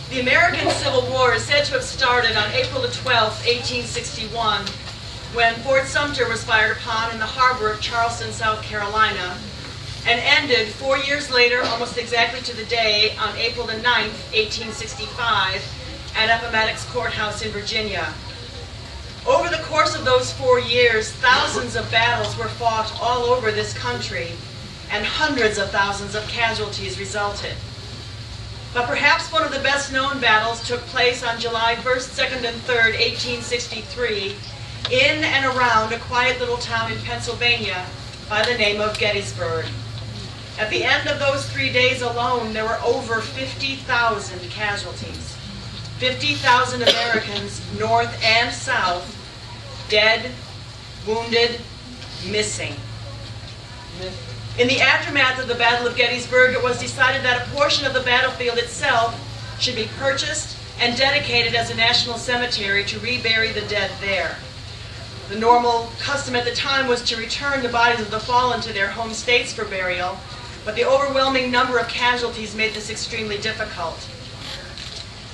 The American Civil War is said to have started on April the 12th, 1861, when Fort Sumter was fired upon in the harbor of Charleston, South Carolina, and ended 4 years later, almost exactly to the day, on April the 9th, 1865, at Appomattox Courthouse in Virginia. Over the course of those 4 years, thousands of battles were fought all over this country, and hundreds of thousands of casualties resulted. But perhaps one of the best-known battles took place on July 1st, 2nd, and 3rd, 1863, in and around a quiet little town in Pennsylvania by the name of Gettysburg. At the end of those 3 days alone, there were over 50,000 casualties. 50,000 Americans, north and south, dead, wounded, missing. In the aftermath of the Battle of Gettysburg, it was decided that a portion of the battlefield itself should be purchased and dedicated as a national cemetery to rebury the dead there. The normal custom at the time was to return the bodies of the fallen to their home states for burial, but the overwhelming number of casualties made this extremely difficult.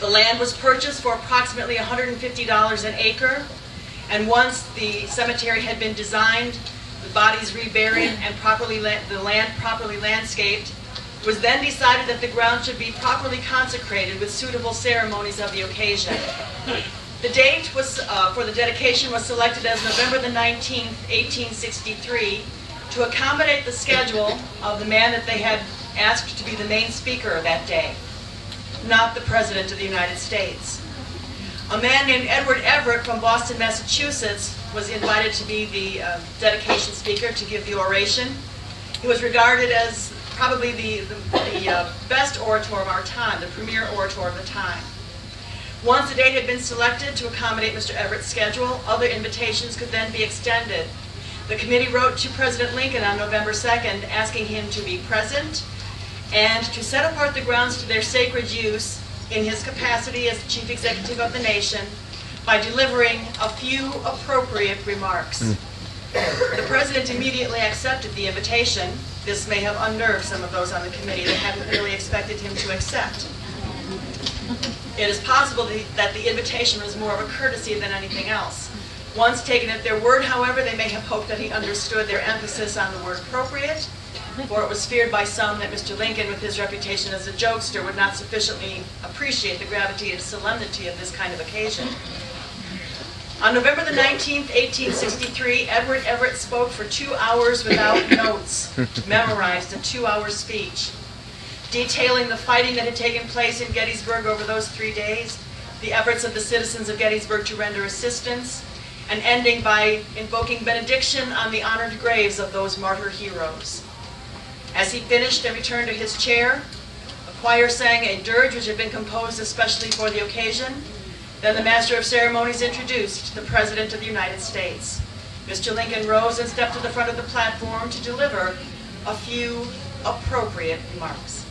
The land was purchased for approximately $150 an acre, and once the cemetery had been designed, the bodies reburied, and the land properly landscaped, it was then decided that the ground should be properly consecrated with suitable ceremonies of the occasion. The date for the dedication was selected as November the 19th, 1863, to accommodate the schedule of the man that they had asked to be the main speaker that day, not the President of the United States. A man named Edward Everett from Boston, Massachusetts, was invited to be the dedication speaker to give the oration. He was regarded as probably the best orator of our time, the premier orator of the time. Once a date had been selected to accommodate Mr. Everett's schedule, other invitations could then be extended. The committee wrote to President Lincoln on November 2nd, asking him to be present and to set apart the grounds to their sacred use in his capacity as the chief executive of the nation by delivering a few appropriate remarks. The president immediately accepted the invitation. This may have unnerved some of those on the committee that hadn't really expected him to accept. It is possible that the invitation was more of a courtesy than anything else. Once taken at their word, however, they may have hoped that he understood their emphasis on the word appropriate, for it was feared by some that Mr. Lincoln, with his reputation as a jokester, would not sufficiently appreciate the gravity and solemnity of this kind of occasion. On November the 19th, 1863, Edward Everett spoke for 2 hours without notes, memorized a 2-hour speech, detailing the fighting that had taken place in Gettysburg over those 3 days, the efforts of the citizens of Gettysburg to render assistance, and ending by invoking benediction on the honored graves of those martyr heroes. As he finished and returned to his chair, a choir sang a dirge which had been composed especially for the occasion. Then the Master of Ceremonies introduced the President of the United States. Mr. Lincoln rose and stepped to the front of the platform to deliver a few appropriate remarks.